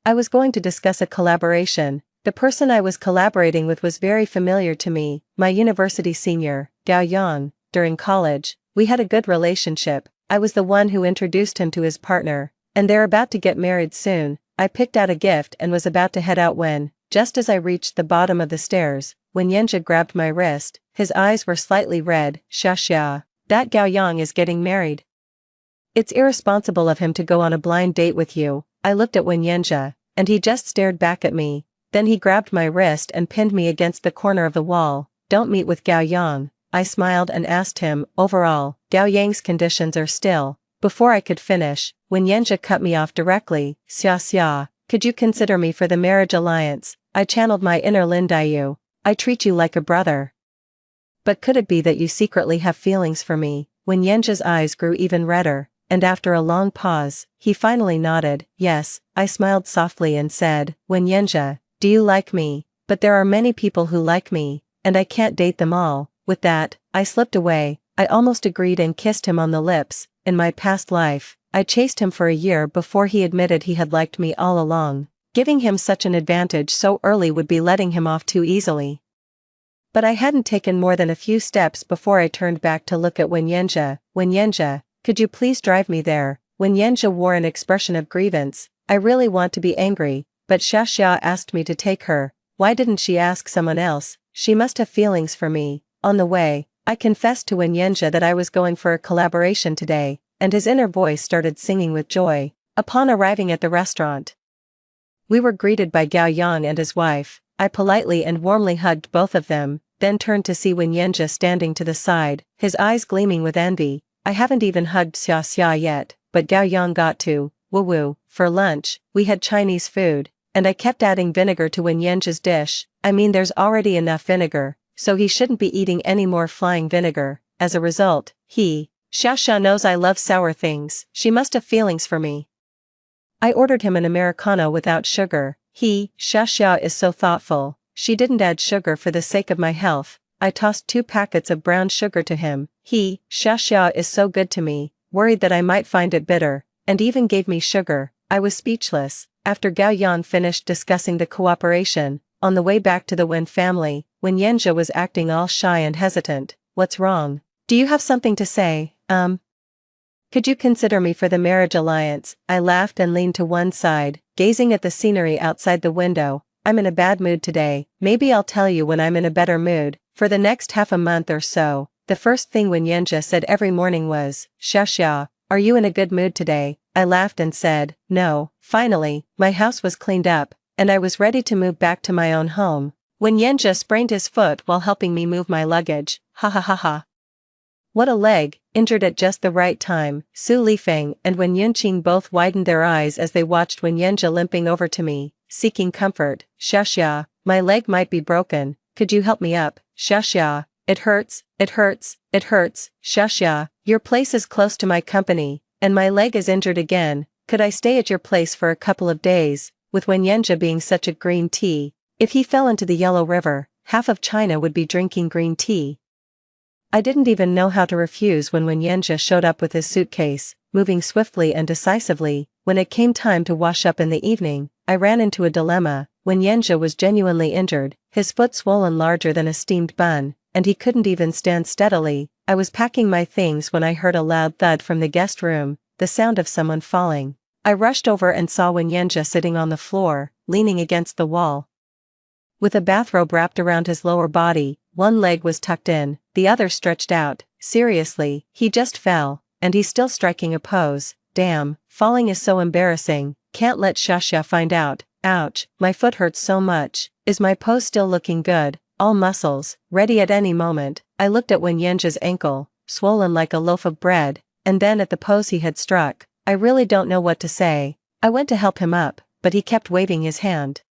I was going to discuss a collaboration. The person I was collaborating with was very familiar to me, my university senior, Gao Yang. During college, we had a good relationship. I was the one who introduced him to his partner, and they're about to get married soon. I picked out a gift and was about to head out when, just as I reached the bottom of the stairs, when Yanjia grabbed my wrist, his eyes were slightly red. Xia, that Gao Yang is getting married. It's irresponsible of him to go on a blind date with you. I looked at Wen Yanjia, and he just stared back at me. Then he grabbed my wrist and pinned me against the corner of the wall. Don't meet with Gao Yang. I smiled and asked him, overall, Gao Yang's conditions are still. Before I could finish, Wen Yanjia cut me off directly. Xia, could you consider me for the marriage alliance? I channeled my inner Lin Daiyu. I treat you like a brother. But could it be that you secretly have feelings for me? Wen Yanjia's eyes grew even redder, and after a long pause, he finally nodded. Yes, I smiled softly and said, Wen Yanjia, do you like me? But there are many people who like me, and I can't date them all. With that, I slipped away. I almost agreed and kissed him on the lips. In my past life, I chased him for a year before he admitted he had liked me all along. Giving him such an advantage so early would be letting him off too easily. But I hadn't taken more than a few steps before I turned back to look at Wen Yanjia. Wen Yanjia, could you please drive me there? Wen Yanjia wore an expression of grievance. I really want to be angry, but Xia asked me to take her. Why didn't she ask someone else? She must have feelings for me. On the way, I confessed to Wen Yanjia that I was going for a collaboration today, and his inner voice started singing with joy. Upon arriving at the restaurant, we were greeted by Gao Yang and his wife. I politely and warmly hugged both of them, then turned to see Wen Yanjia standing to the side, his eyes gleaming with envy. I haven't even hugged Xia yet, but Gao Yang got to. Woo-woo. For lunch, we had Chinese food, and I kept adding vinegar to Wen Yanjia's dish. I mean, there's already enough vinegar, so he shouldn't be eating any more flying vinegar. As a result, he Xiaxia knows I love sour things, she must have feelings for me. I ordered him an Americano without sugar. Xiaxia is so thoughtful, she didn't add sugar for the sake of my health. I tossed 2 packets of brown sugar to him. Xiaxia is so good to me, worried that I might find it bitter, and even gave me sugar. I was speechless. After Gao Yan finished discussing the cooperation, on the way back to the Wen family, when Yanjia was acting all shy and hesitant. What's wrong? Do you have something to say? Could you consider me for the marriage alliance? I laughed and leaned to one side, gazing at the scenery outside the window. I'm in a bad mood today, maybe I'll tell you when I'm in a better mood. For the next half a month or so, the first thing Wen Yanjia said every morning was, Xiaxia, are you in a good mood today? I laughed and said, no. Finally, my house was cleaned up, and I was ready to move back to my own home, when Yanjia sprained his foot while helping me move my luggage. Ha ha ha ha. What a leg, injured at just the right time. Su Lifeng and Wen Yunqing both widened their eyes as they watched Wen Yanjia limping over to me, seeking comfort. Xiaxia, my leg might be broken, could you help me up? Xiaxia, it hurts, it hurts, it hurts. Xiaxia, your place is close to my company, and my leg is injured again, could I stay at your place for a couple of days? With Wen Yanjia being such a green tea, if he fell into the Yellow River, half of China would be drinking green tea. I didn't even know how to refuse when Wen Yanjia showed up with his suitcase, moving swiftly and decisively. When it came time to wash up in the evening, I ran into a dilemma. Wen Yanjia was genuinely injured, his foot swollen larger than a steamed bun, and he couldn't even stand steadily. I was packing my things when I heard a loud thud from the guest room, the sound of someone falling. I rushed over and saw Wen Yanjia sitting on the floor, leaning against the wall. With a bathrobe wrapped around his lower body, one leg was tucked in, the other stretched out. Seriously, he just fell, and he's still striking a pose. Damn, falling is so embarrassing, can't let Xiaxia find out. Ouch, my foot hurts so much. Is my pose still looking good? All muscles, ready at any moment. I looked at Wen Yanjia's ankle, swollen like a loaf of bread, and then at the pose he had struck. I really don't know what to say. I went to help him up, but he kept waving his hand,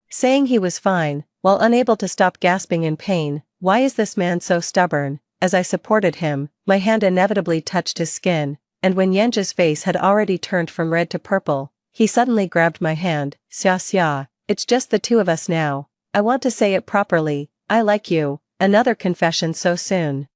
saying he was fine, while unable to stop gasping in pain. Why is this man so stubborn? As I supported him, my hand inevitably touched his skin, and when Yanjia's face had already turned from red to purple, he suddenly grabbed my hand. Xiaxia, it's just the two of us now. I want to say it properly, I like you. Another confession so soon.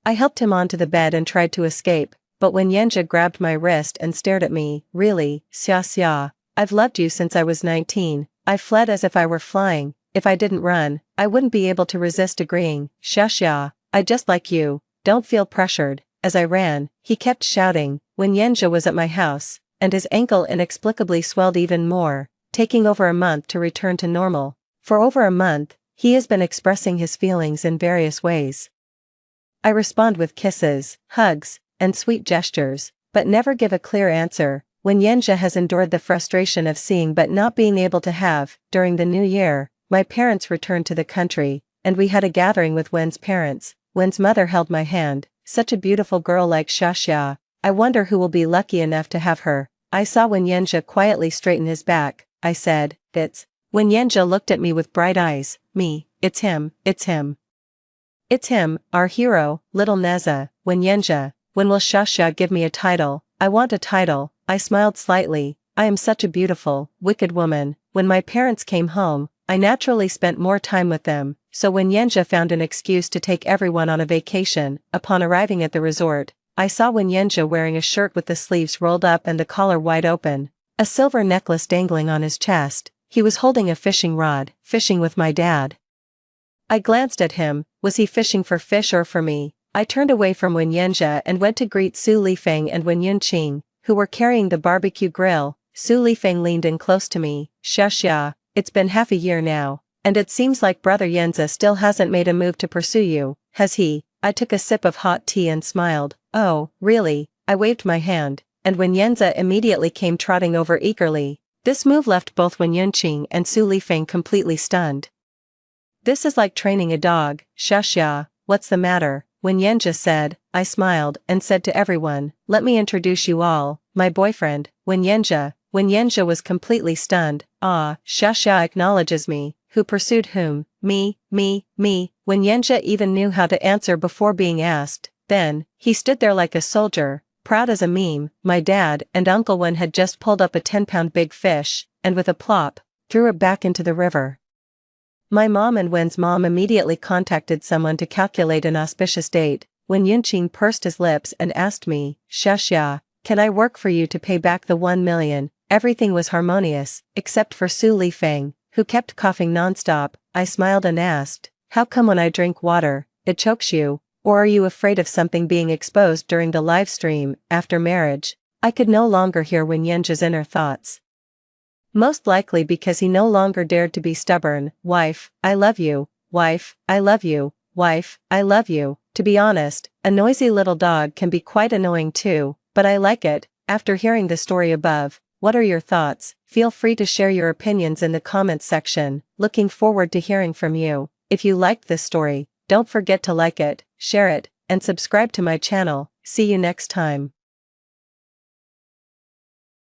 I helped him onto the bed and tried to escape, but when Yanjia grabbed my wrist and stared at me, really, Xiaxia, I've loved you since I was 19. I fled as if I were flying. If I didn't run, I wouldn't be able to resist agreeing. Xiaxia, I just like you, don't feel pressured. As I ran, he kept shouting. When Yanjia was at my house, and his ankle inexplicably swelled even more, taking over a month to return to normal. For over a month, he has been expressing his feelings in various ways. I respond with kisses, hugs, and sweet gestures, but never give a clear answer. When Yanjia has endured the frustration of seeing but not being able to have. During the new year, my parents returned to the country, and we had a gathering with Wen's parents. Wen's mother held my hand. Such a beautiful girl like Xiaxia, I wonder who will be lucky enough to have her. I saw Wen Yanjia quietly straighten his back. I said, it's. When Yanjia looked at me with bright eyes. Me, it's him, it's him. It's him, our hero, little Neza. When Yanjia, when will Xiaxia give me a title? I want a title. I smiled slightly. I am such a beautiful, wicked woman. When my parents came home, I naturally spent more time with them, so when Yanjia found an excuse to take everyone on a vacation, upon arriving at the resort, I saw Wen Yanjia wearing a shirt with the sleeves rolled up and the collar wide open, a silver necklace dangling on his chest. He was holding a fishing rod, fishing with my dad. I glanced at him. Was he fishing for fish or for me? I turned away from Wen Yanjia and went to greet Su Lifeng and Wen Yunqing, who were carrying the barbecue grill. Su Lifeng leaned in close to me. Xiaxia, it's been half a year now, and it seems like Brother Yanza still hasn't made a move to pursue you, has he? I took a sip of hot tea and smiled. Oh, really? I waved my hand, and Wen Yanza immediately came trotting over eagerly. This move left both Wen Yunqing and Su Lifeng completely stunned. This is like training a dog. Xiaxia, what's the matter? Wen Yanjia said. I smiled and said to everyone, let me introduce you all, my boyfriend, Wen Yanjia. Wen Yanjia was completely stunned. Ah, Xiaxia acknowledges me. Who pursued whom? Me. Wen Yanjia even knew how to answer before being asked. Then, he stood there like a soldier, proud as a meme. My dad and Uncle Wen had just pulled up a 10-pound big fish, and with a plop, threw it back into the river. My mom and Wen's mom immediately contacted someone to calculate an auspicious date. When Yunqing pursed his lips and asked me, Xia, can I work for you to pay back the 1 million? Everything was harmonious, except for Su Lifeng, who kept coughing nonstop. I smiled and asked, how come when I drink water, it chokes you? Or are you afraid of something being exposed during the live stream? After marriage, I could no longer hear Wen Yanzha's inner thoughts. Most likely because he no longer dared to be stubborn. Wife, I love you. Wife, I love you. Wife, I love you. To be honest, a noisy little dog can be quite annoying too, but I like it. After hearing the story above, what are your thoughts? Feel free to share your opinions in the comments section. Looking forward to hearing from you. If you liked this story, don't forget to like it, share it, and subscribe to my channel. See you next time.